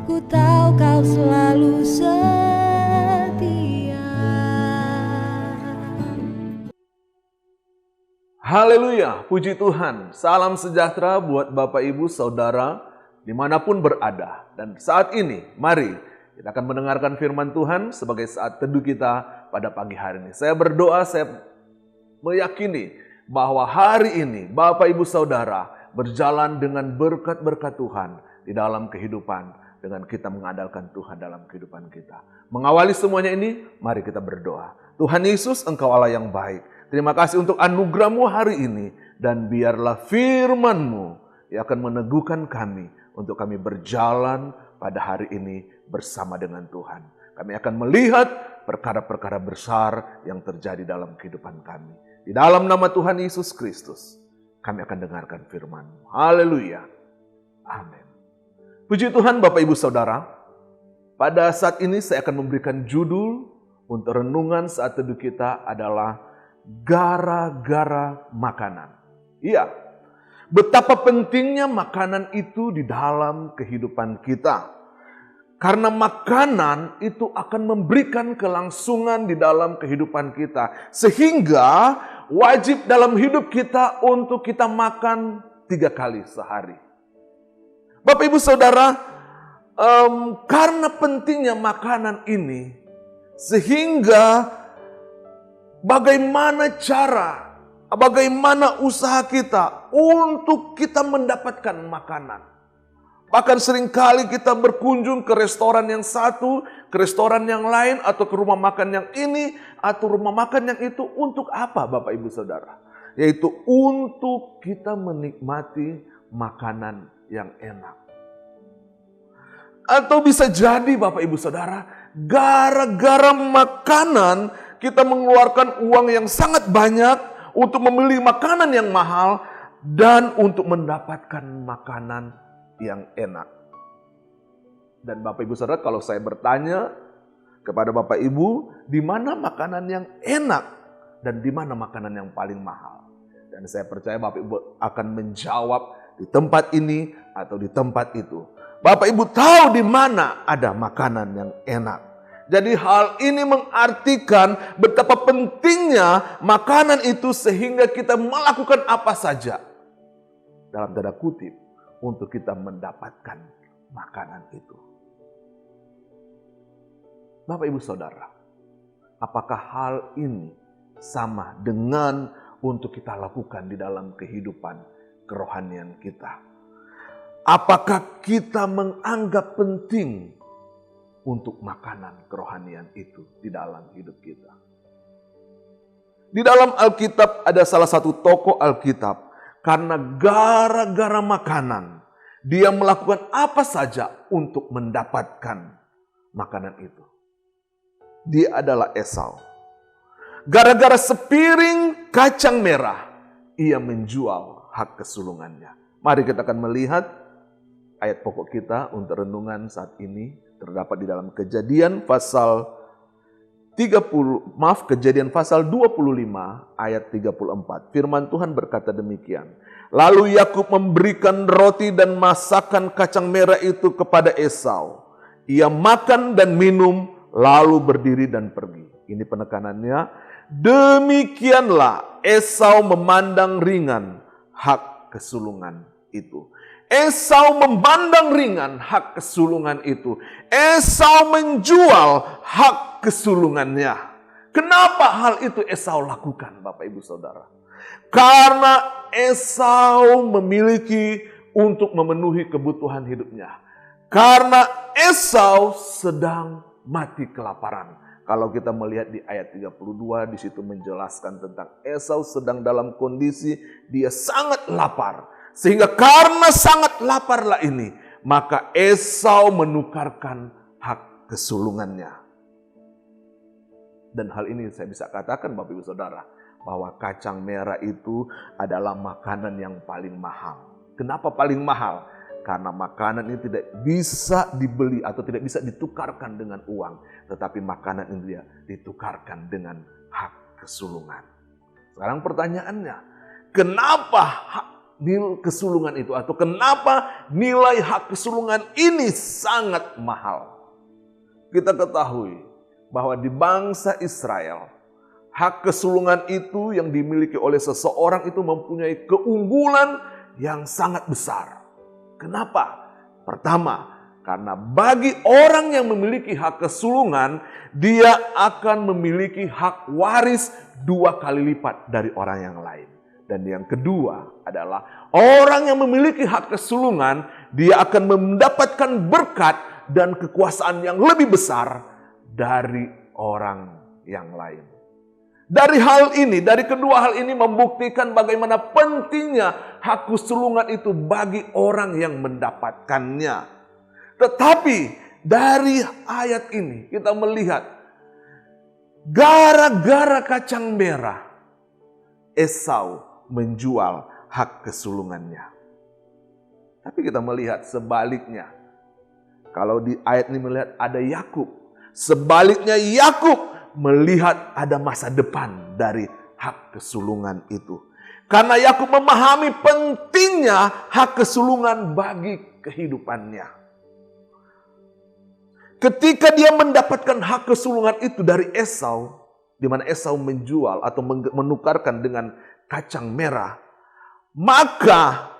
ku tahu kau selalu setia. Haleluya, puji Tuhan. Salam sejahtera buat Bapak Ibu Saudara dimanapun berada. Dan saat ini mari kita akan mendengarkan firman Tuhan sebagai saat teduh kita pada pagi hari ini. Saya berdoa, saya meyakini bahwa hari ini Bapak Ibu Saudara berjalan dengan berkat-berkat Tuhan di dalam kehidupan dengan kita mengandalkan Tuhan dalam kehidupan kita. Mengawali semuanya ini, mari kita berdoa. Tuhan Yesus, Engkau Allah yang baik. Terima kasih untuk anugerah-Mu hari ini dan biarlah firman-Mu yang akan meneguhkan kami untuk kami berjalan pada hari ini bersama dengan Tuhan. Kami akan melihat perkara-perkara besar yang terjadi dalam kehidupan kami. Di dalam nama Tuhan Yesus Kristus, kami akan dengarkan firman-Mu. Haleluya. Amin. Puji Tuhan Bapak Ibu Saudara, pada saat ini saya akan memberikan judul untuk renungan saat teduh kita adalah gara-gara makanan. Iya, betapa pentingnya makanan itu di dalam kehidupan kita. Karena makanan itu akan memberikan kelangsungan di dalam kehidupan kita. Sehingga wajib dalam hidup kita untuk kita makan 3 kali sehari. Bapak Ibu Saudara, karena pentingnya makanan ini, sehingga bagaimana usaha kita untuk kita mendapatkan makanan. Bahkan seringkali kita berkunjung ke restoran yang satu, ke restoran yang lain, atau ke rumah makan yang ini, atau rumah makan yang itu. Untuk apa Bapak Ibu Saudara? Yaitu untuk kita menikmati makanan yang enak. Atau bisa jadi Bapak Ibu Saudara, gara-gara makanan kita mengeluarkan uang yang sangat banyak untuk membeli makanan yang mahal dan untuk mendapatkan makanan yang enak. Dan Bapak Ibu Saudara, kalau saya bertanya kepada Bapak Ibu, di mana makanan yang enak dan di mana makanan yang paling mahal? Dan saya percaya Bapak Ibu akan menjawab di tempat ini atau di tempat itu. Bapak Ibu tahu di mana ada makanan yang enak. Jadi hal ini mengartikan betapa pentingnya makanan itu sehingga kita melakukan apa saja dalam tanda kutip untuk kita mendapatkan makanan itu. Bapak Ibu Saudara, apakah hal ini sama dengan untuk kita lakukan di dalam kehidupan kerohanian kita? Apakah kita menganggap penting untuk makanan kerohanian itu di dalam hidup kita? Di dalam Alkitab ada salah satu tokoh Alkitab, karena gara-gara makanan, dia melakukan apa saja untuk mendapatkan makanan itu. Dia adalah Esau. Gara-gara sepiring kacang merah, ia menjual hak kesulungannya. Mari kita akan melihat ayat pokok kita untuk renungan saat ini. Terdapat di dalam Kejadian pasal 25 ayat 34. Firman Tuhan berkata demikian. Lalu Yakub memberikan roti dan masakan kacang merah itu kepada Esau. Ia makan dan minum lalu berdiri dan pergi. Ini penekanannya. Demikianlah Esau memandang ringan hak kesulungan itu. Esau memandang ringan hak kesulungan itu. Esau menjual hak kesulungannya. Kenapa hal itu Esau lakukan, Bapak Ibu Saudara? Karena Esau memiliki untuk memenuhi kebutuhan hidupnya. Karena Esau sedang mati kelaparan. Kalau kita melihat di ayat 32, di situ menjelaskan tentang Esau sedang dalam kondisi dia sangat lapar. Sehingga karena sangat laparlah ini, maka Esau menukarkan hak kesulungannya. Dan hal ini saya bisa katakan Bapak Ibu Saudara, bahwa kacang merah itu adalah makanan yang paling mahal. Kenapa paling mahal? Karena makanan ini tidak bisa dibeli atau tidak bisa ditukarkan dengan uang. Tetapi makanan ini ditukarkan dengan hak kesulungan. Sekarang pertanyaannya, kenapa nilai kesulungan itu atau kenapa nilai hak kesulungan ini sangat mahal. Kita ketahui bahwa di bangsa Israel, hak kesulungan itu yang dimiliki oleh seseorang itu mempunyai keunggulan yang sangat besar. Kenapa? Pertama, karena bagi orang yang memiliki hak kesulungan, dia akan memiliki hak waris 2 kali lipat dari orang yang lain. Dan yang kedua adalah orang yang memiliki hak kesulungan, dia akan mendapatkan berkat dan kekuasaan yang lebih besar dari orang yang lain. Dari kedua hal ini membuktikan bagaimana pentingnya hak kesulungan itu bagi orang yang mendapatkannya. Tetapi dari ayat ini kita melihat gara-gara kacang merah Esau menjual hak kesulungannya. Tapi kita melihat sebaliknya. Kalau di ayat ini melihat ada Yakub. Sebaliknya Yakub melihat ada masa depan dari hak kesulungan itu. Karena Yakub memahami pentingnya hak kesulungan bagi kehidupannya. Ketika dia mendapatkan hak kesulungan itu dari Esau, di mana Esau menjual atau menukarkan dengan kacang merah, maka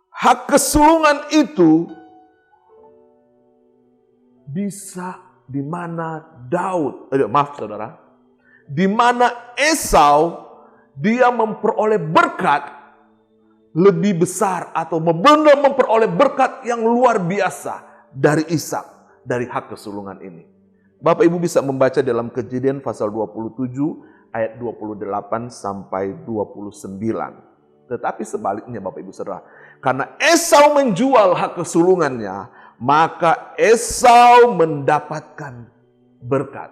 hak kesulungan itu bisa di mana di mana Esau dia memperoleh berkat lebih besar atau memperoleh berkat yang luar biasa dari Ishak. Dari hak kesulungan ini. Bapak Ibu bisa membaca dalam Kejadian pasal 27 ayat 28 sampai 29. Tetapi sebaliknya Bapak Ibu Saudara, karena Esau menjual hak kesulungannya, maka Esau mendapatkan berkat.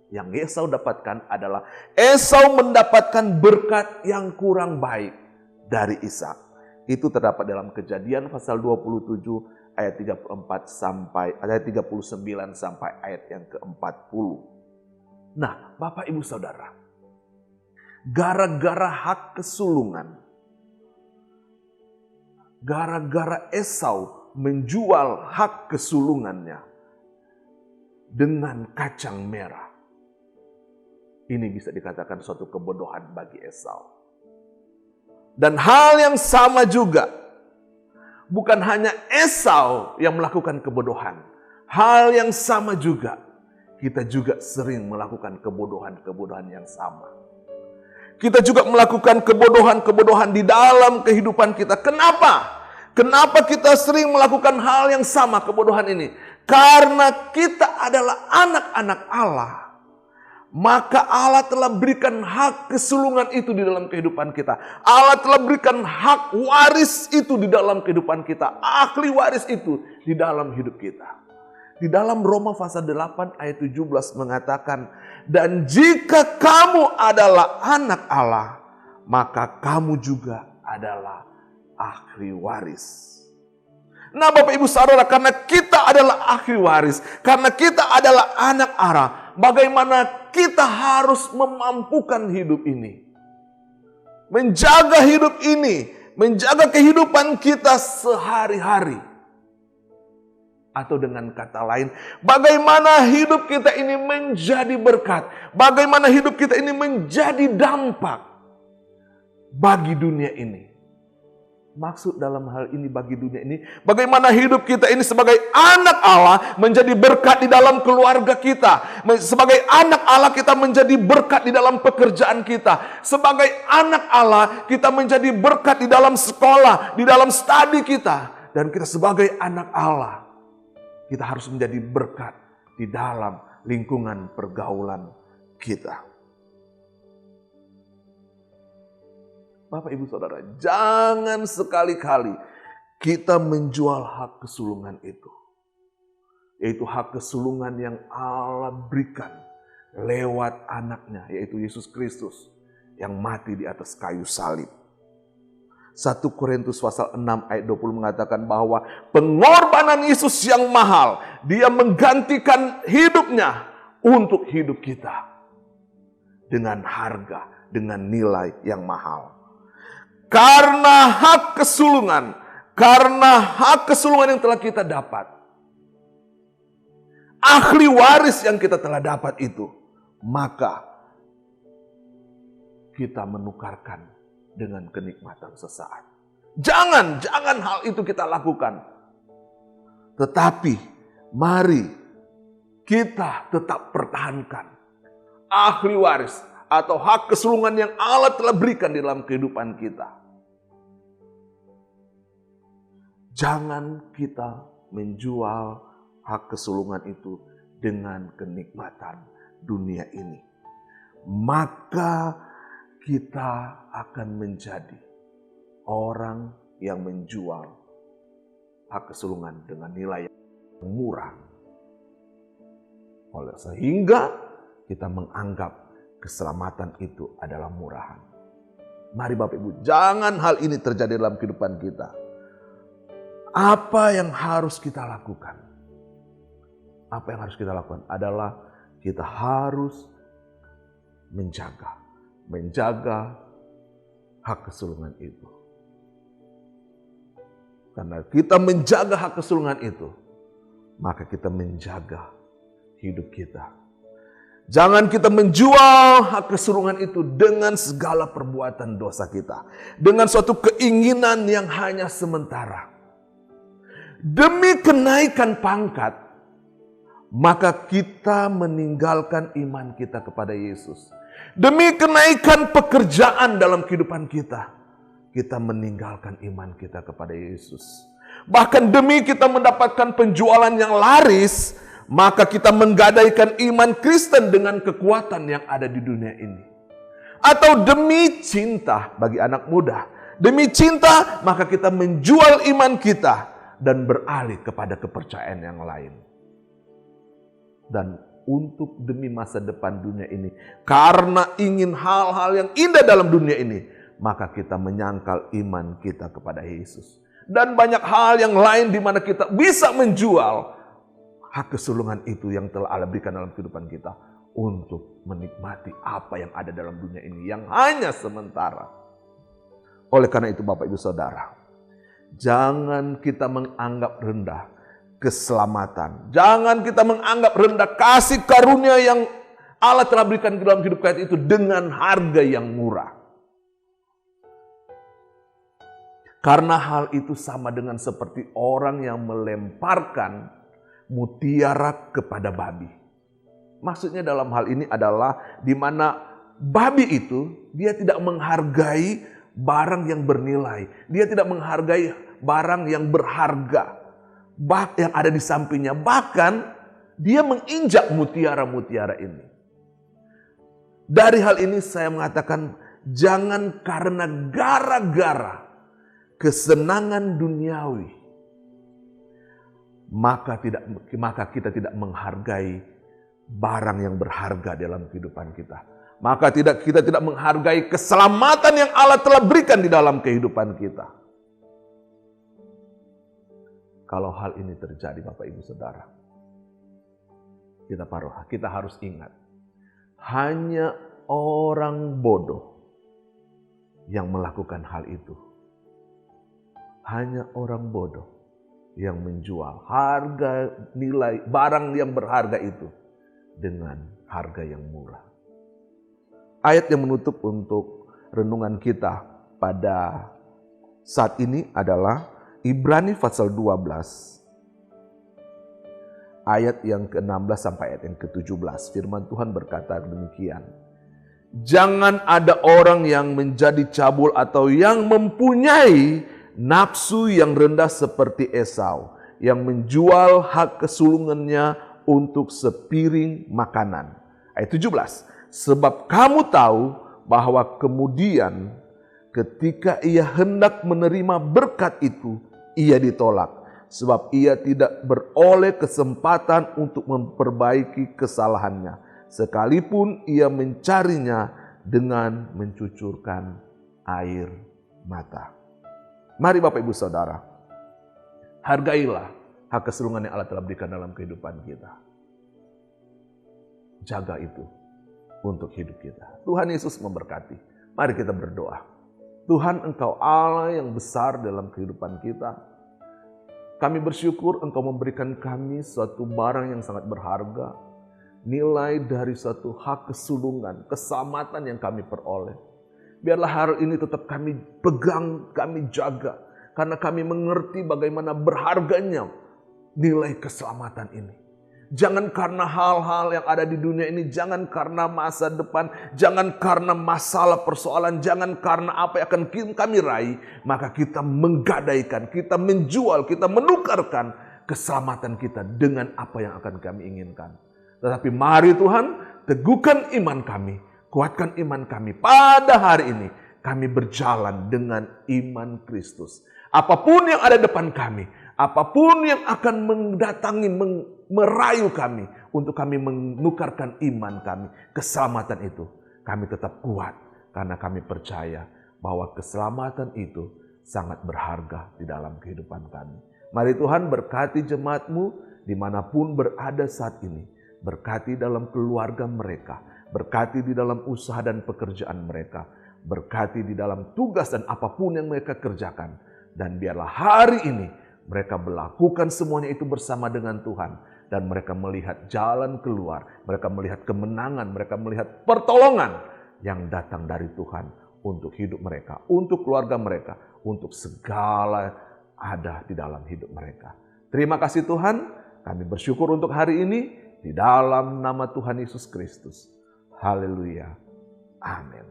Yang Esau dapatkan adalah Esau mendapatkan berkat yang kurang baik dari Ishak. Itu terdapat dalam Kejadian pasal 27 ayat 34 sampai ayat 39 sampai ayat yang ke-40. Nah, Bapak Ibu Saudara, gara-gara hak kesulungan, gara-gara Esau menjual hak kesulungannya dengan kacang merah, ini bisa dikatakan suatu kebodohan bagi Esau. Dan hal yang sama juga, bukan hanya Esau yang melakukan kebodohan. Hal yang sama juga, kita juga sering melakukan kebodohan-kebodohan yang sama. Kita juga melakukan kebodohan-kebodohan di dalam kehidupan kita. Kenapa? Kenapa kita sering melakukan hal yang sama, kebodohan ini? Karena kita adalah anak-anak Allah. Maka Allah telah berikan hak kesulungan itu di dalam kehidupan kita. Allah telah berikan hak waris itu di dalam kehidupan kita. Ahli waris itu di dalam hidup kita. Di dalam Roma pasal 8 ayat 17 mengatakan, dan jika kamu adalah anak Allah, maka kamu juga adalah ahli waris. Nah Bapak Ibu Saudara, karena kita adalah ahli waris, karena kita adalah anak Allah, bagaimana kita harus memampukan hidup ini. Menjaga hidup ini, menjaga kehidupan kita sehari-hari. Atau dengan kata lain, bagaimana hidup kita ini menjadi berkat, bagaimana hidup kita ini menjadi dampak bagi dunia ini. Maksud dalam hal ini bagi dunia ini, bagaimana hidup kita ini sebagai anak Allah menjadi berkat di dalam keluarga kita. Sebagai anak Allah kita menjadi berkat di dalam pekerjaan kita. Sebagai anak Allah kita menjadi berkat di dalam sekolah, di dalam studi kita. Dan kita sebagai anak Allah, kita harus menjadi berkat di dalam lingkungan pergaulan kita. Bapak Ibu Saudara, jangan sekali-kali kita menjual hak kesulungan itu. Yaitu hak kesulungan yang Allah berikan lewat anaknya, yaitu Yesus Kristus yang mati di atas kayu salib. 1 Korintus pasal 6 ayat 20 mengatakan bahwa pengorbanan Yesus yang mahal, dia menggantikan hidupnya untuk hidup kita dengan harga, dengan nilai yang mahal. karena hak kesulungan, yang telah kita dapat. Ahli waris yang kita telah dapat itu, maka kita menukarkan dengan kenikmatan sesaat. Jangan hal itu kita lakukan. Tetapi mari kita tetap pertahankan ahli waris atau hak kesulungan yang Allah telah berikan di dalam kehidupan kita. Jangan kita menjual hak kesulungan itu dengan kenikmatan dunia ini. Maka kita akan menjadi orang yang menjual hak kesulungan dengan nilai yang murah. Sehingga kita menganggap keselamatan itu adalah murahan. Mari Bapak Ibu, jangan hal ini terjadi dalam kehidupan kita. Apa yang harus kita lakukan? Apa yang harus kita lakukan adalah kita harus menjaga hak kesulungan itu. Karena kita menjaga hak kesulungan itu, maka kita menjaga hidup kita. Jangan kita menjual hak kesulungan itu dengan segala perbuatan dosa kita. Dengan suatu keinginan yang hanya sementara. Demi kenaikan pangkat, maka kita meninggalkan iman kita kepada Yesus. Demi kenaikan pekerjaan dalam kehidupan kita, kita meninggalkan iman kita kepada Yesus. Bahkan demi kita mendapatkan penjualan yang laris, maka kita menggadaikan iman Kristen dengan kekuatan yang ada di dunia ini. Atau demi cinta bagi anak muda, demi cinta maka kita menjual iman kita dan beralih kepada kepercayaan yang lain. Dan untuk demi masa depan dunia ini, karena ingin hal-hal yang indah dalam dunia ini, maka kita menyangkal iman kita kepada Yesus. Dan banyak hal yang lain di mana kita bisa menjual hak kesulungan itu yang telah Allah berikan dalam kehidupan kita untuk menikmati apa yang ada dalam dunia ini yang hanya sementara. Oleh karena itu Bapak Ibu Saudara, jangan kita menganggap rendah keselamatan. Jangan kita menganggap rendah kasih karunia yang Allah telah berikan dalam hidup kita itu dengan harga yang murah. Karena hal itu sama dengan seperti orang yang melemparkan mutiara kepada babi. Maksudnya dalam hal ini adalah di mana babi itu dia tidak menghargai barang yang bernilai. Dia tidak menghargai barang yang berharga yang ada di sampingnya. Bahkan dia menginjak mutiara-mutiara ini. Dari hal ini saya mengatakan jangan karena gara-gara kesenangan duniawi, maka kita tidak menghargai barang yang berharga dalam kehidupan kita. Maka kita tidak menghargai keselamatan yang Allah telah berikan di dalam kehidupan kita. Kalau hal ini terjadi Bapak Ibu Saudara, kita harus ingat, hanya orang bodoh yang melakukan hal itu. Hanya orang bodoh yang menjual harga nilai barang yang berharga itu dengan harga yang murah. Ayat yang menutup untuk renungan kita pada saat ini adalah Ibrani pasal 12 ayat yang ke-16 sampai ayat yang ke-17. Firman Tuhan berkata demikian. Jangan ada orang yang menjadi cabul atau yang mempunyai nafsu yang rendah seperti Esau, yang menjual hak kesulungannya untuk sepiring makanan. Ayat 17. Sebab kamu tahu bahwa kemudian ketika ia hendak menerima berkat itu, ia ditolak. Sebab ia tidak beroleh kesempatan untuk memperbaiki kesalahannya. Sekalipun ia mencarinya dengan mencucurkan air mata. Mari Bapak Ibu Saudara, hargailah hak kesulungan yang Allah telah berikan dalam kehidupan kita. Jaga itu untuk hidup kita. Tuhan Yesus memberkati. Mari kita berdoa. Tuhan, Engkau Allah yang besar dalam kehidupan kita. Kami bersyukur Engkau memberikan kami suatu barang yang sangat berharga. Nilai dari suatu hak kesulungan, keselamatan yang kami peroleh. Biarlah hari ini tetap kami pegang, kami jaga. Karena kami mengerti bagaimana berharganya nilai keselamatan ini. Jangan karena hal-hal yang ada di dunia ini, jangan karena masa depan, jangan karena masalah persoalan, jangan karena apa yang akan kami raih, maka kita menggadaikan, kita menjual, kita menukarkan keselamatan kita dengan apa yang akan kami inginkan. Tetapi mari Tuhan, teguhkan iman kami, kuatkan iman kami. Pada hari ini kami berjalan dengan iman Kristus. Apapun yang ada depan kami, apapun yang akan mendatangi, merayu kami, untuk kami menukarkan iman kami, keselamatan itu, kami tetap kuat. Karena kami percaya bahwa keselamatan itu sangat berharga di dalam kehidupan kami. Mari Tuhan berkati jemaat-Mu dimanapun berada saat ini. Berkati dalam keluarga mereka, berkati di dalam usaha dan pekerjaan mereka, berkati di dalam tugas dan apapun yang mereka kerjakan. Dan biarlah hari ini mereka melakukan semuanya itu bersama dengan Tuhan. Dan mereka melihat jalan keluar, mereka melihat kemenangan, mereka melihat pertolongan yang datang dari Tuhan untuk hidup mereka, untuk keluarga mereka, untuk segala ada di dalam hidup mereka. Terima kasih Tuhan, kami bersyukur untuk hari ini di dalam nama Tuhan Yesus Kristus. Haleluya. Amin.